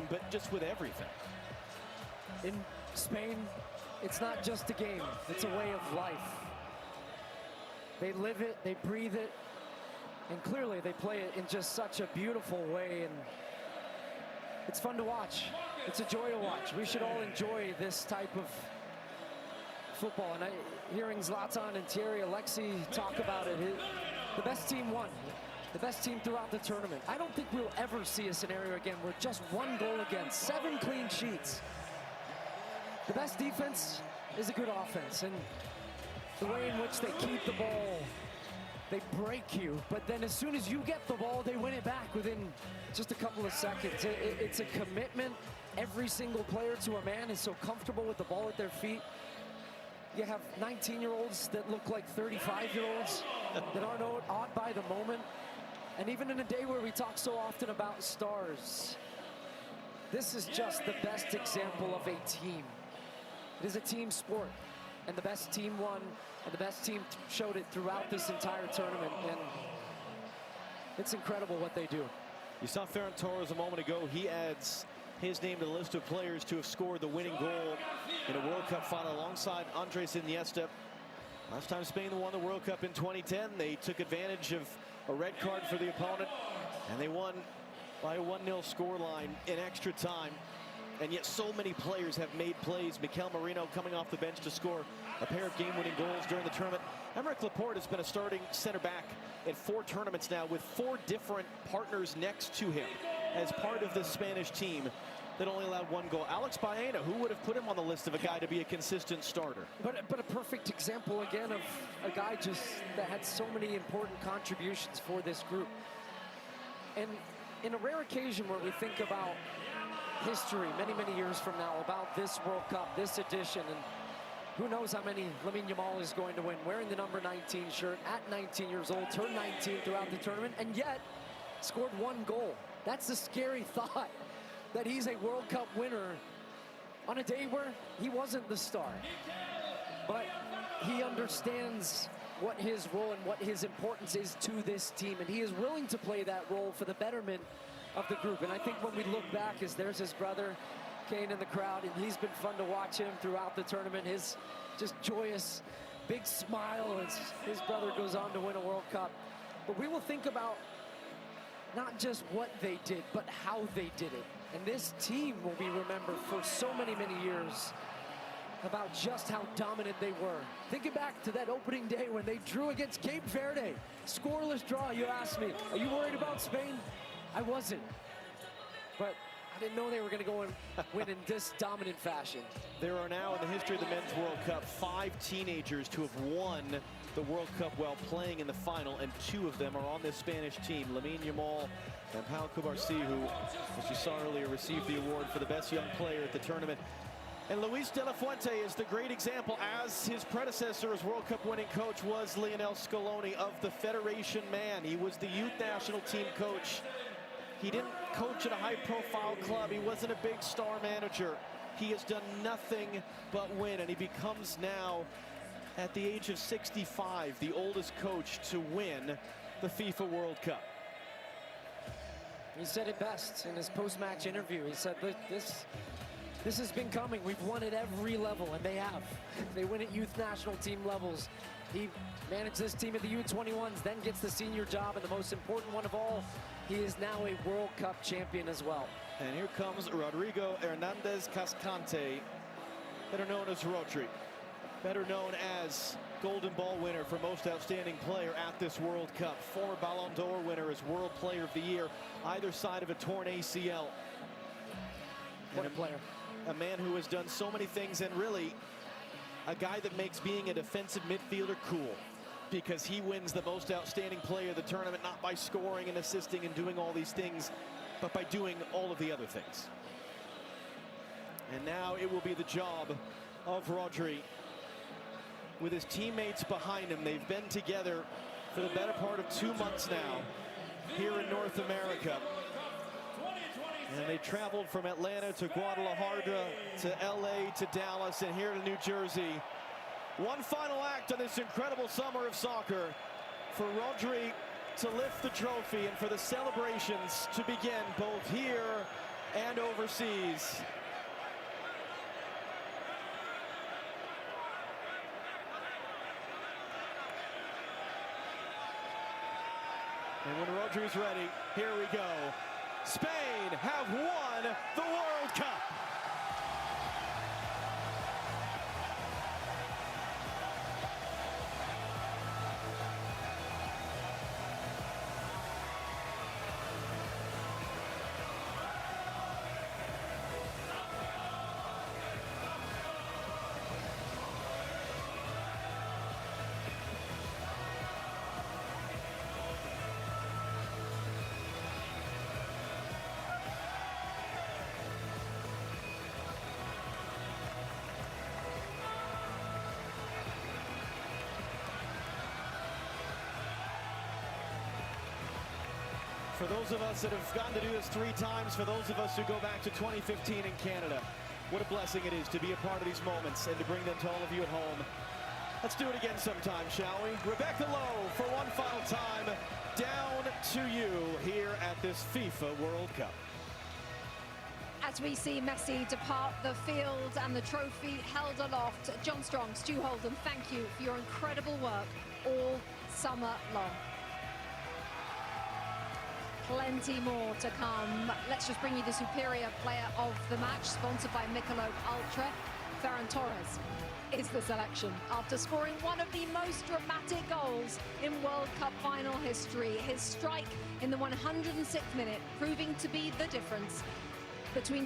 but just with everything. In Spain, it's not just a game, it's a way of life. They live it, they breathe it, and clearly they play it in just such a beautiful way, and it's fun to watch. It's a joy to watch. We should all enjoy this type of football. And hearing Zlatan and Thierry Alexis talk about it, the best team won. The best team throughout the tournament. I don't think we'll ever see a scenario again where just one goal against, 7 clean sheets. The best defense is a good offense, and the way in which they keep the ball, they break you, but then as soon as you get the ball, they win it back within just a couple of seconds. It's a commitment. Every single player to a man is so comfortable with the ball at their feet. You have 19-year-olds that look like 35-year-olds that aren't awed by the moment. And even in a day where we talk so often about stars, this is just the best example of a team. It is a team sport, and the best team won, and the best team showed it throughout this entire tournament, and it's incredible what they do. You saw Ferran Torres a moment ago. He adds his name to the list of players to have scored the winning goal in a World Cup final alongside Andres Iniesta. Last time Spain won the World Cup in 2010, they took advantage of a red card for the opponent, and they won by a 1-0 scoreline in extra time. And yet so many players have made plays. Mikel Merino coming off the bench to score a pair of game-winning goals during the tournament. Aymeric Laporte has been a starting center back in 4 tournaments now, with 4 different partners next to him as part of the Spanish team that only allowed 1 goal. Alex Baena, who would have put him on the list of a guy to be a consistent starter? But a perfect example again of a guy just that had so many important contributions for this group. And in a rare occasion where we think about history many, many years from now, about this World Cup, this edition, and who knows how many Lamine Yamal is going to win, wearing the number 19 shirt at 19 years old, turned 19 throughout the tournament, and yet scored 1 goal. That's the scary thought, that he's a World Cup winner on a day where he wasn't the star. But he understands what his role and what his importance is to this team, and he is willing to play that role for the betterment of the group. And I think when we look back, as there's his brother Kane in the crowd, and he's been fun to watch him throughout the tournament, his just joyous big smile as his brother goes on to win a World Cup. But we will think about not just what they did, but how they did it. And this team will be remembered for so many, many years about just how dominant they were. Thinking back to that opening day when they drew against Cape Verde, scoreless draw. You asked me, are you worried about Spain? I wasn't, but I didn't know they were going to go and win in this dominant fashion. There are now in the history of the Men's World Cup 5 teenagers to have won the World Cup while playing in the final, and 2 of them are on this Spanish team. Lamine Yamal and Pau Cubarsí, who, as you saw earlier, received the award for the best young player at the tournament. And Luis de la Fuente is the great example, as his predecessor as World Cup winning coach was Lionel Scaloni, of the Federation man. He was the youth national team coach. He didn't coach at a high-profile club. He wasn't a big star manager. He has done nothing but win, and he becomes now, at the age of 65, the oldest coach to win the FIFA World Cup. He said it best in his post-match interview. He said, this has been coming. We've won at every level, and they have. They win at youth national team levels. He managed this team at the U21s, then gets the senior job, and the most important one of all, he is now a World Cup champion as well. And here comes Rodrigo Hernandez Cascante, better known as Rodri, better known as Golden Ball winner for most outstanding player at this World Cup, former Ballon d'Or winner as World Player of the Year, either side of a torn ACL. What a player. A man who has done so many things, and really a guy that makes being a defensive midfielder cool, because he wins the most outstanding player of the tournament, not by scoring and assisting and doing all these things, but by doing all of the other things. And now it will be the job of Rodri with his teammates behind him. They've been together for the better part of 2 months now here in North America. And they traveled from Atlanta to Guadalajara to LA to Dallas and here to New Jersey. One final act on this incredible summer of soccer for Rodri to lift the trophy and for the celebrations to begin both here and overseas. And when Rodri's ready, here we go. Spain have won the World Cup. For those of us that have gotten to do this 3 times, for those of us who go back to 2015 in Canada, what a blessing it is to be a part of these moments and to bring them to all of you at home. Let's do it again sometime, shall we? Rebecca Lowe for one final time, down to you here at this FIFA World Cup. As we see Messi depart the field and the trophy held aloft, John Strong, Stu Holden, thank you for your incredible work all summer long. Plenty more to come. Let's just bring you the superior player of the match, sponsored by Michelob Ultra. Ferran Torres is the selection after scoring one of the most dramatic goals in World Cup final history. His strike in the 106th minute proving to be the difference between